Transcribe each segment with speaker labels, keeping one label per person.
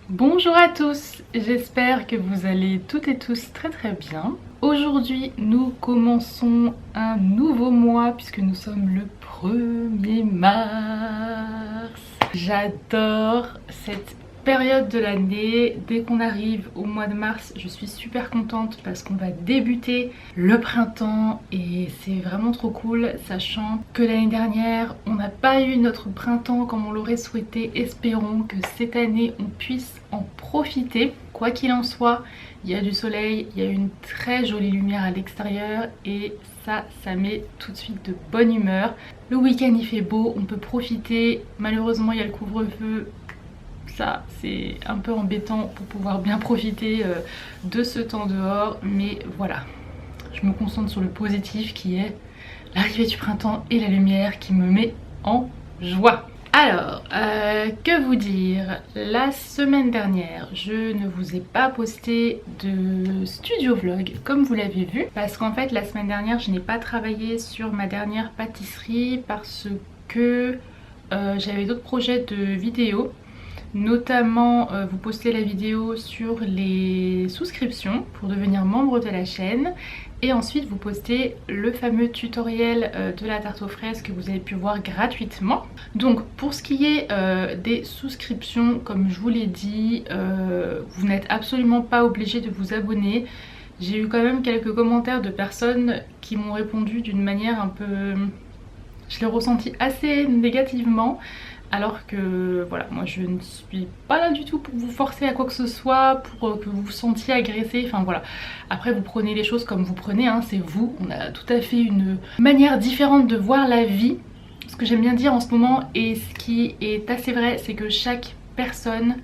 Speaker 1: Bonjour à tous, j'espère que vous allez toutes et tous très bien. Aujourd'hui nous commençons un nouveau mois puisque nous sommes le 1er mars. J'adore cette période de l'année. Dès qu'on arrive au mois de mars, je suis super contente parce qu'on va débuter le printemps et c'est vraiment trop cool, sachant que l'année dernière on n'a pas eu notre printemps comme on l'aurait souhaité. Espérons que cette année on puisse en profiter. Quoi qu'il en soit, il y a du soleil, il y a une très jolie lumière à l'extérieur et ça met tout de suite de bonne humeur. Le week-end il fait beau, on peut profiter. Malheureusement il y a le couvre-feu. Ça c'est un peu embêtant pour pouvoir bien profiter de ce temps dehors, mais voilà, je me concentre sur le positif qui est l'arrivée du printemps et la lumière qui me met en joie. Alors, que vous dire? La semaine dernière, je ne vous ai pas posté de studio vlog comme vous l'avez vu, parce qu'en fait la semaine dernière je n'ai pas travaillé sur ma dernière pâtisserie parce que j'avais d'autres projets de vidéos. Notamment vous postez la vidéo sur les souscriptions pour devenir membre de la chaîne et ensuite vous postez le fameux tutoriel de la tarte aux fraises que vous avez pu voir gratuitement. Donc pour ce qui est des souscriptions, comme je vous l'ai dit, vous n'êtes absolument pas obligé de vous abonner. J'ai eu quand même quelques commentaires de personnes qui m'ont répondu d'une manière un peu... Je l'ai ressenti assez négativement. Alors que voilà, moi je ne suis pas là du tout pour vous forcer à quoi que ce soit, pour que vous vous sentiez agressé, enfin voilà. Après vous prenez les choses comme vous prenez, hein, c'est vous, on a tout à fait une manière différente de voir la vie. Ce que j'aime bien dire en ce moment et ce qui est assez vrai, c'est que chaque personne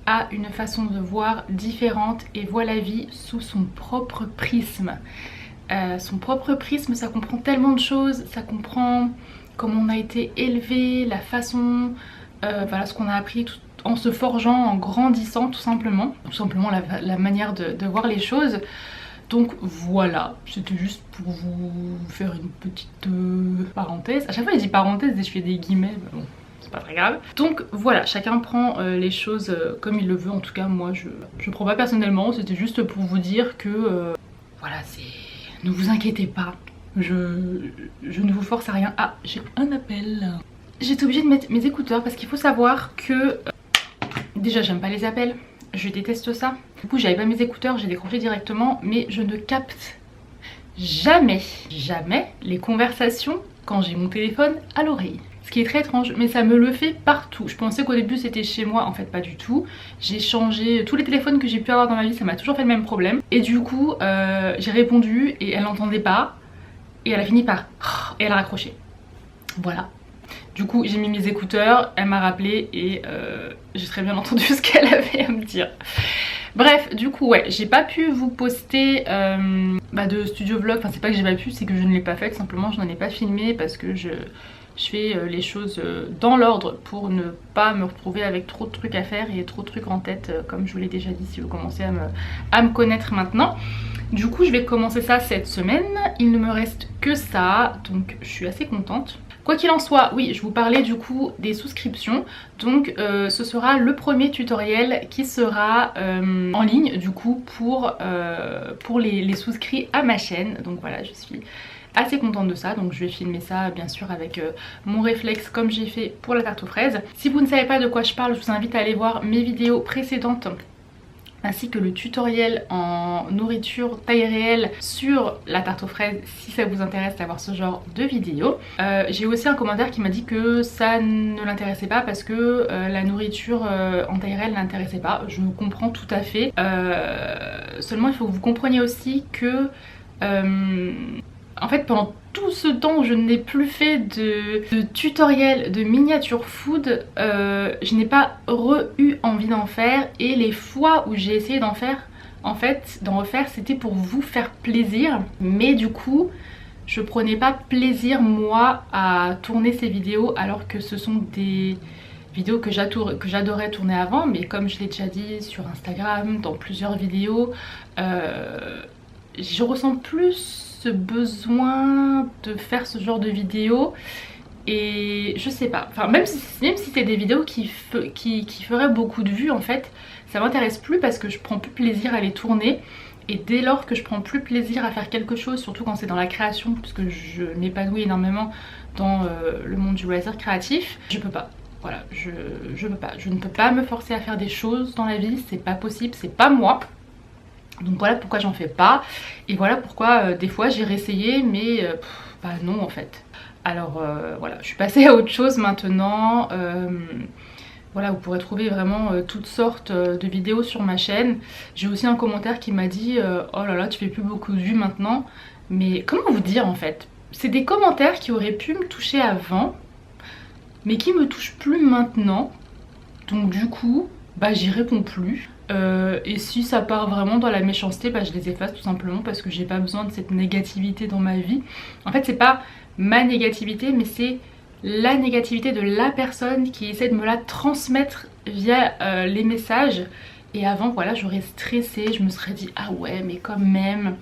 Speaker 1: a une façon de voir différente et voit la vie sous son propre prisme. Son propre prisme, ça comprend tellement de choses, ça comprend comment on a été élevé, la façon, voilà ce qu'on a appris tout, en se forgeant, en grandissant tout simplement la manière de voir les choses. Donc voilà, c'était juste pour vous faire une petite parenthèse. À chaque fois je dis parenthèse et je fais des guillemets, mais bon, c'est pas très grave. Donc voilà, chacun prend les choses comme il le veut. En tout cas moi je prends pas personnellement, c'était juste pour vous dire que voilà, c'est... Ne vous inquiétez pas, je ne vous force à rien. Ah, j'ai un appel. J'étais obligée de mettre mes écouteurs parce qu'il faut savoir que... déjà, j'aime pas les appels, je déteste ça. Du coup, j'avais pas mes écouteurs, j'ai décroché directement, mais je ne capte jamais les conversations quand j'ai mon téléphone à l'oreille. Ce qui est très étrange, mais ça me le fait partout. Je pensais qu'au début c'était chez moi, en fait pas du tout. J'ai changé tous les téléphones que j'ai pu avoir dans ma vie, ça m'a toujours fait le même problème. Et du coup j'ai répondu et elle n'entendait pas. Et elle a fini par... et elle a raccroché. Voilà. Du coup j'ai mis mes écouteurs, elle m'a rappelé et j'ai très bien entendu ce qu'elle avait à me dire. Bref, du coup ouais, j'ai pas pu vous poster de studio vlog. Enfin c'est pas que j'ai pas pu, c'est que je ne l'ai pas fait, simplement je n'en ai pas filmé parce que je fais les choses dans l'ordre pour ne pas me retrouver avec trop de trucs à faire et trop de trucs en tête, comme je vous l'ai déjà dit si vous commencez à me connaître maintenant. Du coup je vais commencer ça cette semaine, il ne me reste que ça, donc je suis assez contente. Quoi qu'il en soit, oui, je vous parlais du coup des souscriptions, donc ce sera le premier tutoriel qui sera en ligne du coup pour les souscrits à ma chaîne. Donc voilà, je suis assez contente de ça, donc je vais filmer ça bien sûr avec mon réflexe comme j'ai fait pour la tarte aux fraises. Si vous ne savez pas de quoi je parle, je vous invite à aller voir mes vidéos précédentes ainsi que le tutoriel en nourriture taille réelle sur la tarte aux fraises si ça vous intéresse d'avoir ce genre de vidéo. J'ai aussi un commentaire qui m'a dit que ça ne l'intéressait pas parce que la nourriture en taille réelle l'intéressait pas. Je comprends tout à fait. Seulement il faut que vous compreniez aussi que en fait pendant tout ce temps où je n'ai plus fait de tutoriel de miniature food, je n'ai pas eu envie d'en faire, et les fois où j'ai essayé d'en faire, en fait d'en refaire, c'était pour vous faire plaisir, mais du coup je prenais pas plaisir moi à tourner ces vidéos alors que ce sont des vidéos que j'adorais tourner avant, mais comme je l'ai déjà dit sur Instagram, dans plusieurs vidéos, je ressens plus ce besoin de faire ce genre de vidéo et je sais pas, enfin même si c'est des vidéos qui feraient beaucoup de vues en fait, ça m'intéresse plus parce que je prends plus plaisir à les tourner. Et dès lors que je prends plus plaisir à faire quelque chose, surtout quand c'est dans la création, puisque je m'épanouis énormément dans le monde du loisir créatif, je peux pas. Voilà, je peux pas. Je ne peux pas me forcer à faire des choses dans la vie, c'est pas possible, c'est pas moi. Donc voilà pourquoi j'en fais pas. Et voilà pourquoi des fois j'ai réessayé, mais bah non en fait. Alors voilà, je suis passée à autre chose maintenant. Voilà, vous pourrez trouver vraiment toutes sortes de vidéos sur ma chaîne. J'ai aussi un commentaire qui m'a dit oh là là, tu fais plus beaucoup de vues maintenant. Mais comment vous dire en fait? C'est des commentaires qui auraient pu me toucher avant, mais qui me touchent plus maintenant. Donc du coup, bah j'y réponds plus. Et si ça part vraiment dans la méchanceté, bah je les efface tout simplement parce que j'ai pas besoin de cette négativité dans ma vie. En fait, c'est pas ma négativité, mais c'est la négativité de la personne qui essaie de me la transmettre via les messages. Et avant, voilà, j'aurais stressé, je me serais dit ah ouais, mais quand même,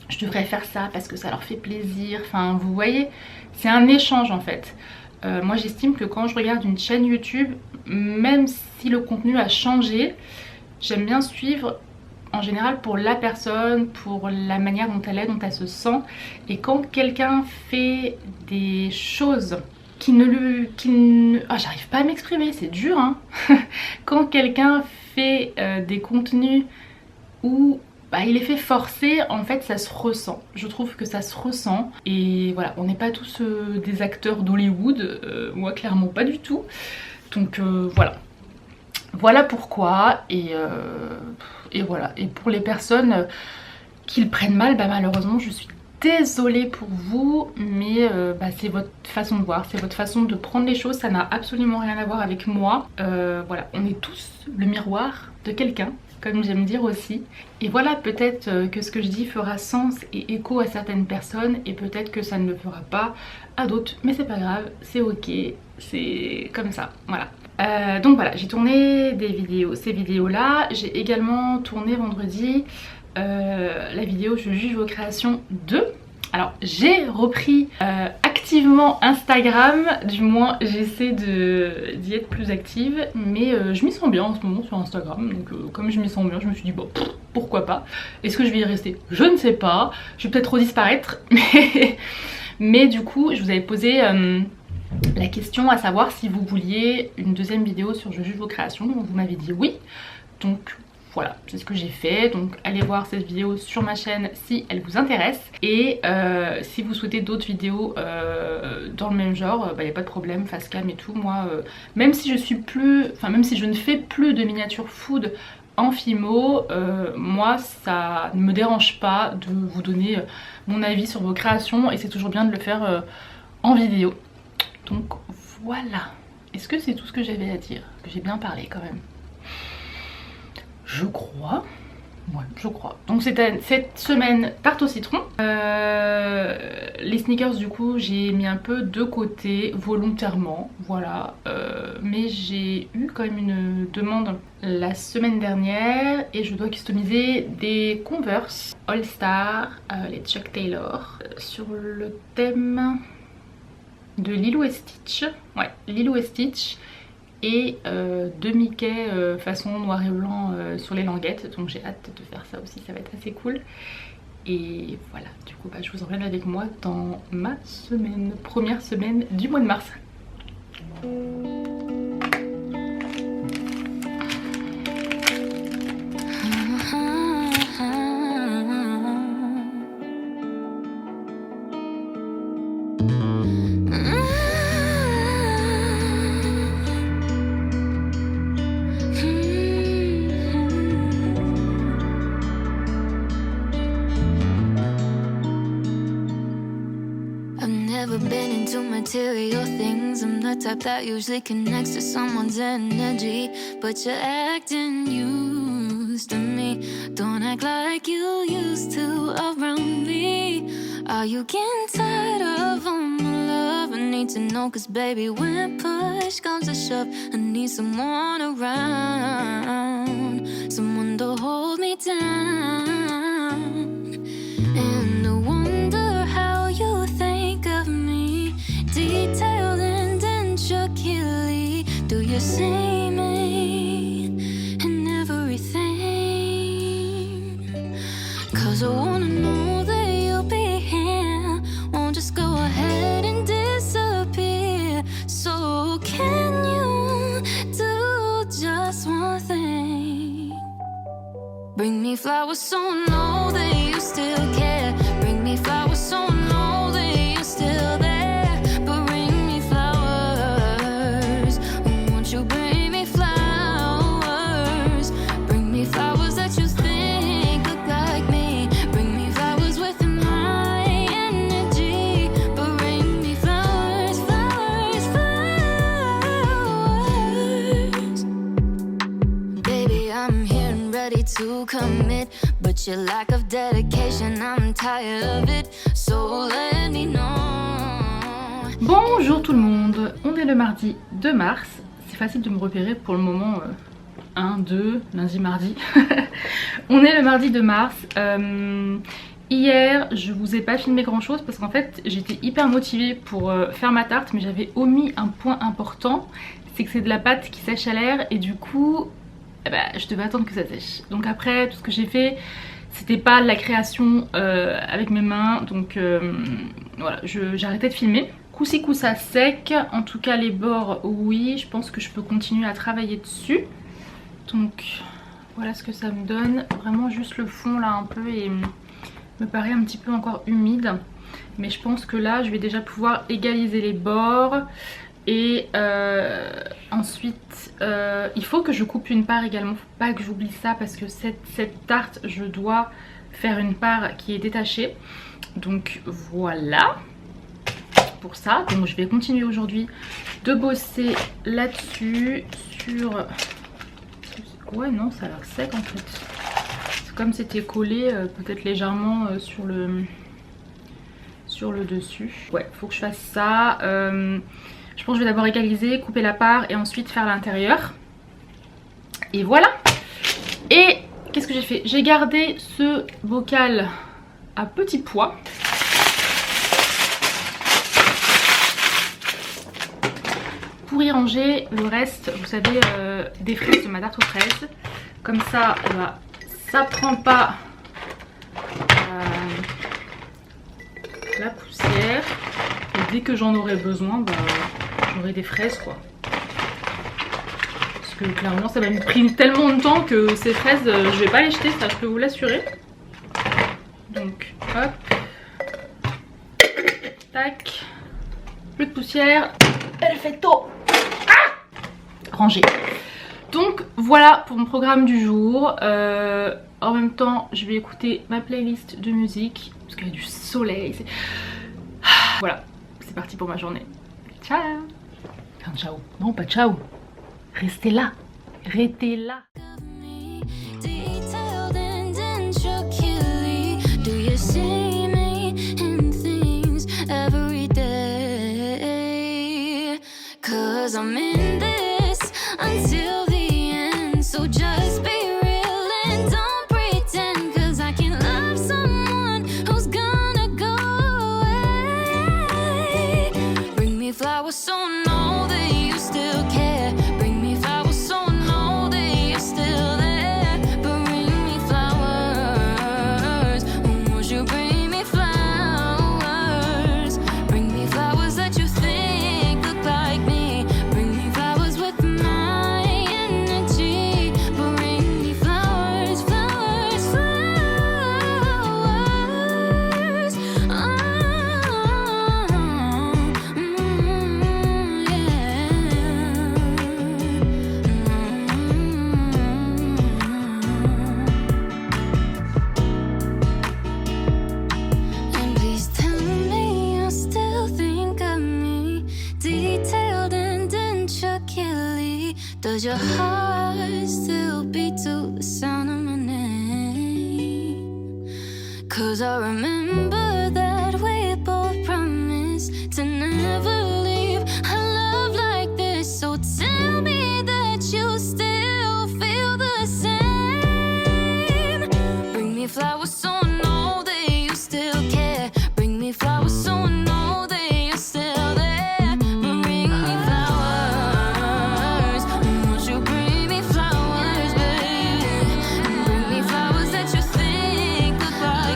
Speaker 1: je devrais faire ça parce que ça leur fait plaisir. Enfin, vous voyez, c'est un échange en fait. Moi, j'estime que quand je regarde une chaîne YouTube, même si le contenu a changé, j'aime bien suivre en général pour la personne, pour la manière dont elle est, dont elle se sent. Et quand quelqu'un fait des choses qui ne... Ah, j'arrive pas à m'exprimer, c'est dur hein. Quand quelqu'un fait des contenus où bah, il est fait forcer, en fait ça se ressent. Je trouve que ça se ressent. Et voilà, on n'est pas tous des acteurs d'Hollywood, moi clairement pas du tout. Donc voilà. Voilà pourquoi, et voilà. Et pour les personnes qui le prennent mal, bah malheureusement je suis désolée pour vous, mais bah, c'est votre façon de voir, c'est votre façon de prendre les choses, ça n'a absolument rien à voir avec moi. Voilà, on est tous le miroir de quelqu'un, comme j'aime dire aussi. Et voilà, peut-être que ce que je dis fera sens et écho à certaines personnes, et peut-être que ça ne le fera pas à d'autres, mais c'est pas grave, c'est ok, c'est comme ça, voilà. Donc voilà, j'ai tourné ces vidéos là. J'ai également tourné vendredi la vidéo Je juge vos créations 2. Alors j'ai repris activement Instagram, du moins j'essaie d'y être plus active, mais je m'y sens bien en ce moment sur Instagram. Donc comme je m'y sens bien, je me suis dit bon, pourquoi pas. Est-ce que je vais y rester? Je ne sais pas, je vais peut-être redisparaître, mais du coup je vous avais posé la question à savoir si vous vouliez une deuxième vidéo sur Je juge vos créations. Vous m'avez dit oui, donc voilà, c'est ce que j'ai fait. Donc allez voir cette vidéo sur ma chaîne si elle vous intéresse. Et si vous souhaitez d'autres vidéos dans le même genre, il n'y a pas de problème, face cam et tout. Moi, même si je ne fais plus de miniature food en Fimo, moi ça ne me dérange pas de vous donner mon avis sur vos créations, et c'est toujours bien de le faire en vidéo. Donc voilà. Est-ce que c'est tout ce que j'avais à dire? J'ai bien parlé quand même. Je crois. Ouais, je crois. Donc c'était cette semaine tarte au citron. Les sneakers du coup j'ai mis un peu de côté volontairement, voilà. Mais j'ai eu quand même une demande la semaine dernière et je dois customiser des Converse All Star, les Chuck Taylor, sur le thème de Lilo et Stitch. Ouais, Lilo et Stitch. Et de Mickey façon noir et blanc sur les languettes. Donc j'ai hâte de faire ça aussi, ça va être assez cool. Et voilà, du coup bah, je vous emmène avec moi dans ma semaine, première semaine du mois de mars.
Speaker 2: Material things, I'm the type that usually connects to someone's energy, but you're acting used to me. Don't act like you used to around me. Are you getting tired of all my love? I need to know, cause baby, when push comes to shove, I need someone around, someone to hold me down. And I wonder how you think of me, detailed 'cause I wanna know that you'll be here. Won't just go ahead and disappear. So can you do just one thing? Bring me flowers so I know that you still care. Bring me flowers so I know that you're still there. But bring me flowers. Won't you bring me flowers? Bring me flowers that you think look like me. Bring me flowers with my energy. But bring me flowers, flowers, flowers. Baby, I'm here and ready to commit, but your lack of dedication, I'm tired of it. So let me know.
Speaker 1: Bonjour tout le monde, on est le mardi 2 mars. C'est facile de me repérer pour le moment. 1, 2, lundi, mardi. On est le mardi 2 mars. Hier, je vous ai pas filmé grand chose parce qu'en fait, j'étais hyper motivée pour faire ma tarte, mais j'avais omis un point important, c'est que c'est de la pâte qui sèche à l'air et du coup, je devais attendre que ça sèche. Donc après, tout ce que j'ai fait, c'était pas de la création avec mes mains, donc voilà, j'ai arrêté de filmer. Coup-ci coup-ça sec, en tout cas les bords, oui, je pense que je peux continuer à travailler dessus. Donc voilà ce que ça me donne, vraiment juste le fond là un peu et me paraît un petit peu encore humide. Mais je pense que là je vais déjà pouvoir égaliser les bords. Et ensuite il faut que je coupe une part également, faut pas que j'oublie ça parce que cette tarte je dois faire une part qui est détachée. Donc voilà pour ça. Donc je vais continuer aujourd'hui de bosser là-dessus sur... Ouais non, ça a l'air sec en fait. C'est comme c'était collé peut-être légèrement sur le dessus. Ouais, faut que je fasse ça. Je pense que je vais d'abord égaliser, couper la part et ensuite faire l'intérieur. Et voilà. Et qu'est-ce que j'ai fait? J'ai gardé ce bocal à petit pois. Pour y ranger le reste, vous savez, des fraises de ma tarte aux fraises. Comme ça, ça prend pas la poussière. Et dès que j'en aurai besoin, j'aurai des fraises quoi. Parce que clairement ça m'a pris tellement de temps que ces fraises, je vais pas les jeter, ça je peux vous l'assurer. Donc hop. Tac. Plus de poussière. Perfecto. Rangé. Donc voilà pour mon programme du jour. En même temps je vais écouter ma playlist de musique parce qu'il y a du soleil. Voilà, c'est parti pour ma journée. Ciao. Enfin, ciao. Non, pas ciao. Restez là. Restez là.
Speaker 2: So know that you still care. Bring me flowers so I know that you're still there. But bring me flowers. Won't you bring me flowers? Bring me flowers that you think look like me. Bring me flowers with my energy. But bring me flowers, flowers, flowers. Does your heart still beat to the sound of my name? 'Cause I remember that we both promised to never leave a love like this. So tell me that you still feel the same. Bring me flowers so I know that you still care. Bring me flowers so I know that you're still there. Bring me flowers. Won't you bring me flowers, baby? Bring me flowers that you think look like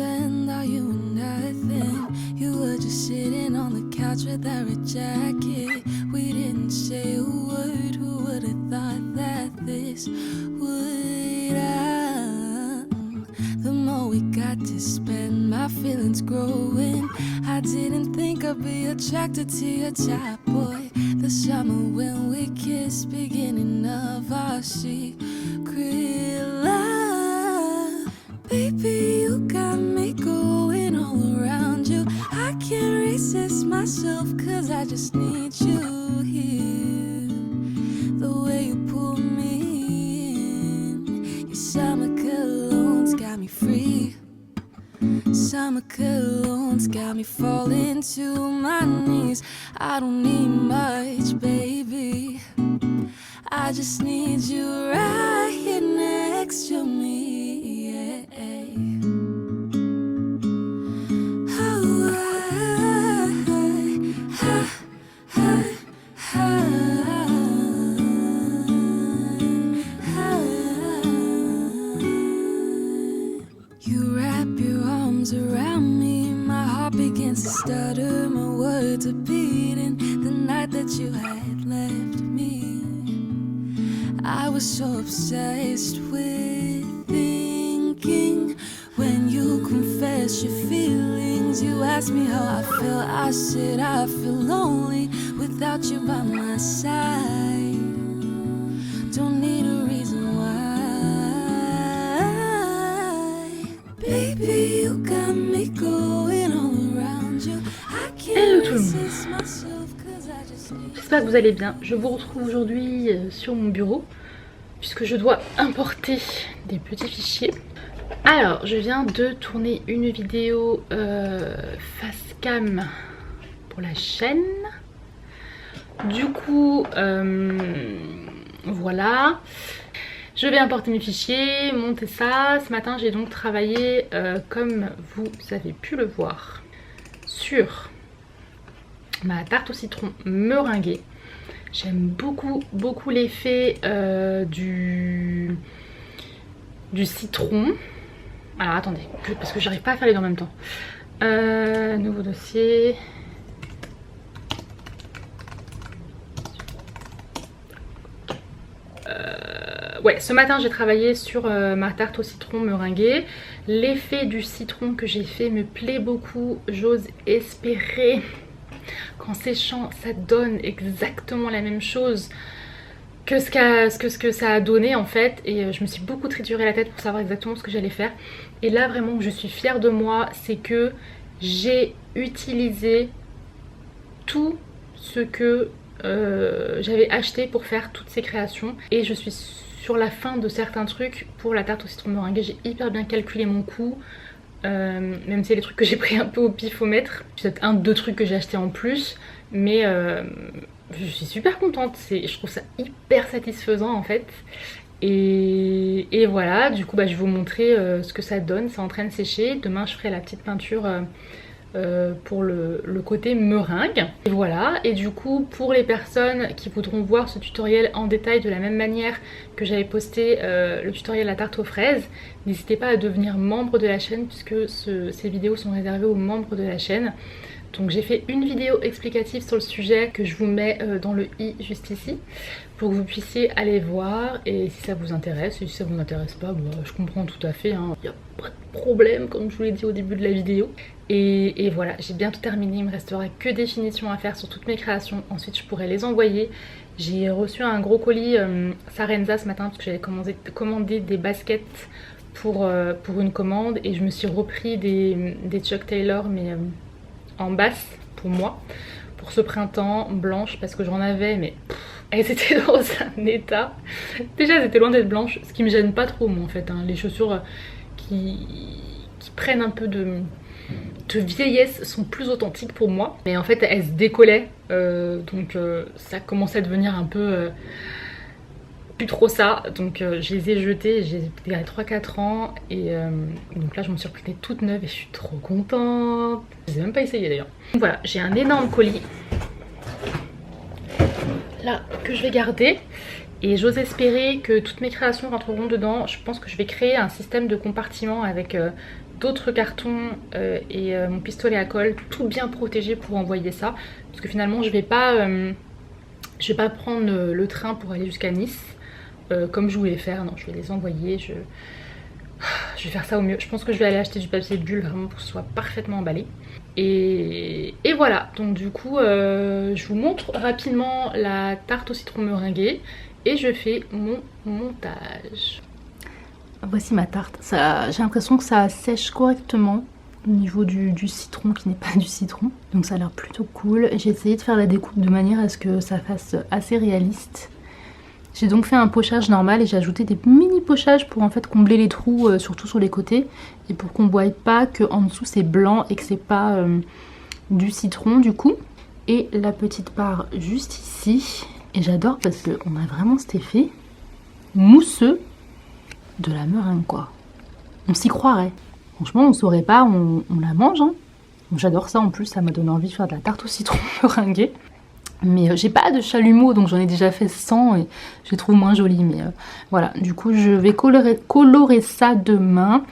Speaker 2: spend, are you nothing? You were just sitting on the couch without a jacket. We didn't say a word, who would have thought that this would end? The more we got to spend, my feelings growing. I didn't think I'd be attracted to your type, boy. The summer when we kissed, beginning of our secret love. Baby, you got me going all around you. I can't resist myself, cause I just need you here. The way you pull me in, your summer cologne's got me free. Summer cologne's got me falling to my knees. I don't need much, baby. I just need you right here next to me, yeah. You wrap your arms around me, my heart begins to stutter, my words are beating. The night that you had left me, I was so obsessed with thinking. When you confess your feelings, you ask me how I feel. I said I feel lonely without you by my side. Don't need a reason why. Baby, you got me going all around you. I can't resist myself, cause I just need.
Speaker 1: J'espère que vous allez bien. Je vous retrouve aujourd'hui sur mon bureau puisque je dois importer des petits fichiers. Alors, je viens de tourner une vidéo face cam pour la chaîne. Du coup, voilà. Je vais importer mes fichiers, monter ça. Ce matin, j'ai donc travaillé, comme vous avez pu le voir, sur ma tarte au citron meringuée. J'aime beaucoup l'effet du citron. Alors attendez, parce que j'arrive pas à faire les deux en même temps. Nouveau dossier. Ouais, ce matin j'ai travaillé sur ma tarte au citron meringuée. L'effet du citron que j'ai fait me plaît beaucoup. J'ose espérer qu'en séchant ça donne exactement la même chose que ce que ça a donné en fait. Et je me suis beaucoup trituré la tête pour savoir exactement ce que j'allais faire. Et là vraiment je suis fière de moi, c'est que j'ai utilisé tout ce que j'avais acheté pour faire toutes ces créations. Et je suis sur la fin de certains trucs pour la tarte au citron meringuée. J'ai hyper bien calculé mon coût. Même si c'est les trucs que j'ai pris un peu au pifomètre. Peut-être un, deux trucs que j'ai acheté en plus. Mais je suis super contente. Je trouve ça hyper satisfaisant en fait. Et voilà, du coup bah, je vais vous montrer ce que ça donne. C'est en train de sécher. Demain je ferai la petite peinture pour le côté meringue. Et voilà, et du coup pour les personnes qui voudront voir ce tutoriel en détail de la même manière que j'avais posté le tutoriel la tarte aux fraises, n'hésitez pas à devenir membre de la chaîne puisque ces vidéos sont réservées aux membres de la chaîne. Donc j'ai fait une vidéo explicative sur le sujet que je vous mets dans le i juste ici pour que vous puissiez aller voir. Et si ça vous intéresse, et si ça vous intéresse pas, bah, je comprends tout à fait, hein. Il n'y a pas de problème comme je vous l'ai dit au début de la vidéo. Et voilà, j'ai bientôt terminé, il me restera que des finitions à faire sur toutes mes créations. Ensuite je pourrai les envoyer. J'ai reçu un gros colis Sarenza ce matin parce que j'avais commandé des baskets pour une commande. Et je me suis repris des Chuck Taylor mais en basse pour moi, pour ce printemps, blanche parce que j'en avais mais elles étaient dans un état. Déjà elles étaient loin d'être blanches, ce qui me gêne pas trop moi en fait, hein. Les chaussures qui prennent un peu de vieillesse sont plus authentiques pour moi. Mais en fait elles se décollaient donc ça commençait à devenir un peu plus trop ça. Donc je les ai jetées, j'ai il y a 3-4 ans et donc là je m'en suis repris toutes neuves et je suis trop contente. Je les ai même pas essayé d'ailleurs. Voilà, j'ai un énorme colis là que je vais garder. Et j'ose espérer que toutes mes créations rentreront dedans. Je pense que je vais créer un système de compartiments avec d'autres cartons et mon pistolet à colle, tout bien protégé pour envoyer ça. Parce que finalement je vais pas prendre le train pour aller jusqu'à Nice comme je voulais faire. Non, je vais les envoyer, je vais faire ça au mieux. Je pense que je vais aller acheter du papier bulle vraiment pour que ce soit parfaitement emballé. Et voilà, donc du coup je vous montre rapidement la tarte au citron meringuée et je fais mon montage. Voici ma tarte. J'ai l'impression que ça sèche correctement au niveau du citron qui n'est pas du citron. Donc ça a l'air plutôt cool. J'ai essayé de faire la découpe de manière à ce que ça fasse assez réaliste. J'ai donc fait un pochage normal et j'ai ajouté des mini pochages pour en fait combler les trous, surtout sur les côtés. Et pour qu'on ne voie pas qu'en dessous c'est blanc et que c'est pas du citron du coup. Et la petite part juste ici. Et j'adore parce qu'on a vraiment cet effet mousseux de la meringue quoi. On s'y croirait. Franchement on saurait pas, on la mange hein. J'adore ça en plus, ça m'a donné envie de faire de la tarte au citron meringuée. Mais j'ai pas de chalumeau donc j'en ai déjà fait 100 et je les trouve moins jolies. Mais voilà, du coup je vais colorer ça demain.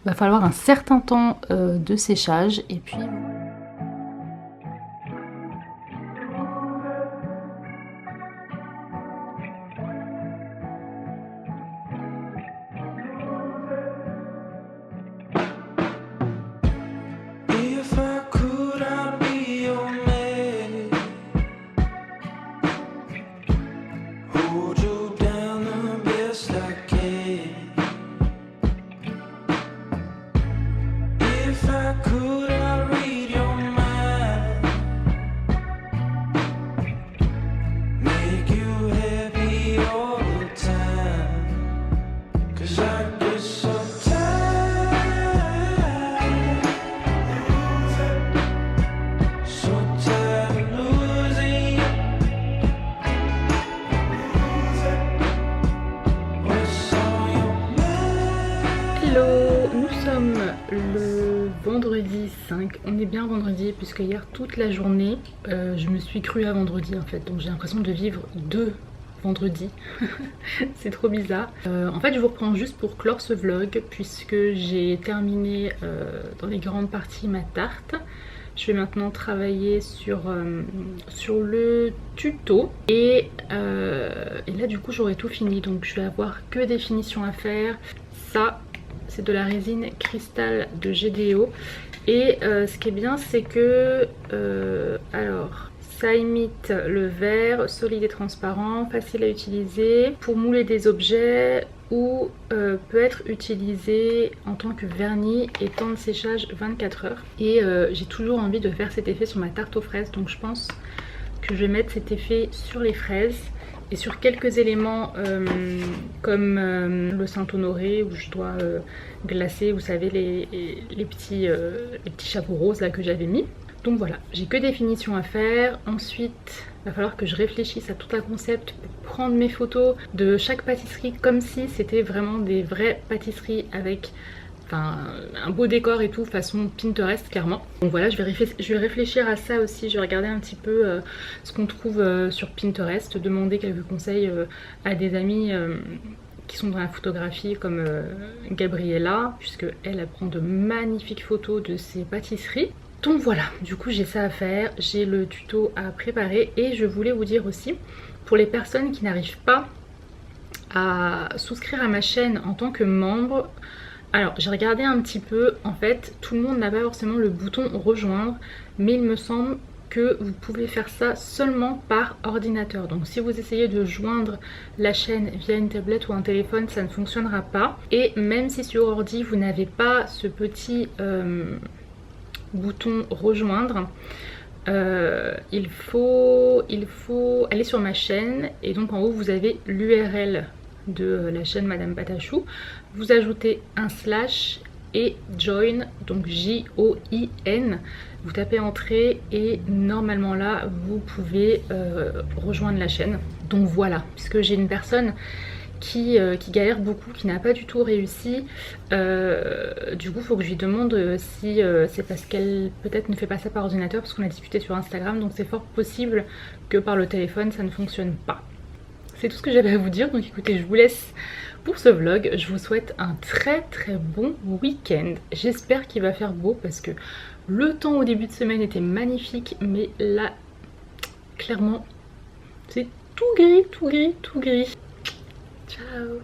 Speaker 1: Il va falloir un certain temps de séchage et puis... Le vendredi 5, on est bien vendredi puisque hier toute la journée je me suis crue à vendredi en fait, donc j'ai l'impression de vivre deux vendredis. C'est trop bizarre. En fait je vous reprends juste pour clore ce vlog puisque j'ai terminé dans les grandes parties ma tarte. Je vais maintenant travailler sur le tuto et là du coup j'aurai tout fini, donc je vais avoir que des finitions à faire. Ça c'est de la résine cristal de GDO et ce qui est bien c'est que alors ça imite le verre, solide et transparent, facile à utiliser pour mouler des objets ou peut être utilisé en tant que vernis et temps de séchage 24 heures. Et j'ai toujours envie de faire cet effet sur ma tarte aux fraises, donc je pense que je vais mettre cet effet sur les fraises et sur quelques éléments comme le Saint-Honoré où je dois glacer, vous savez, les petits chapeaux roses là que j'avais mis. Donc voilà, j'ai que des finitions à faire. Ensuite, il va falloir que je réfléchisse à tout un concept pour prendre mes photos de chaque pâtisserie comme si c'était vraiment des vraies pâtisseries avec un beau décor et tout façon Pinterest clairement. Donc voilà, je vais réfléchir à ça aussi. Je vais regarder un petit peu ce qu'on trouve sur Pinterest, demander quelques conseils à des amis qui sont dans la photographie comme Gabriella, puisque elle prend de magnifiques photos de ses pâtisseries. Donc voilà, du coup j'ai ça à faire, j'ai le tuto à préparer et je voulais vous dire aussi, pour les personnes qui n'arrivent pas à souscrire à ma chaîne en tant que membre, alors j'ai regardé un petit peu, en fait tout le monde n'a pas forcément le bouton rejoindre, mais il me semble que vous pouvez faire ça seulement par ordinateur. Donc si vous essayez de joindre la chaîne via une tablette ou un téléphone, ça ne fonctionnera pas. Et même si sur ordi vous n'avez pas ce petit bouton rejoindre, il faut aller sur ma chaîne et donc en haut vous avez l'URL de la chaîne Madame Patachou, vous ajoutez un slash et join, donc J-O-I-N, vous tapez entrée et normalement là vous pouvez rejoindre la chaîne. Donc voilà, puisque j'ai une personne qui galère beaucoup, qui n'a pas du tout réussi, du coup il faut que je lui demande si c'est parce qu'elle peut-être ne fait pas ça par ordinateur, parce qu'on a discuté sur Instagram, donc c'est fort possible que par le téléphone ça ne fonctionne pas. c'est tout ce que j'avais à vous dire. Donc écoutez, je vous laisse pour ce vlog. Je vous souhaite un très bon week-end. J'espère qu'il va faire beau parce que le temps au début de semaine était magnifique, mais là clairement c'est tout gris. Ciao.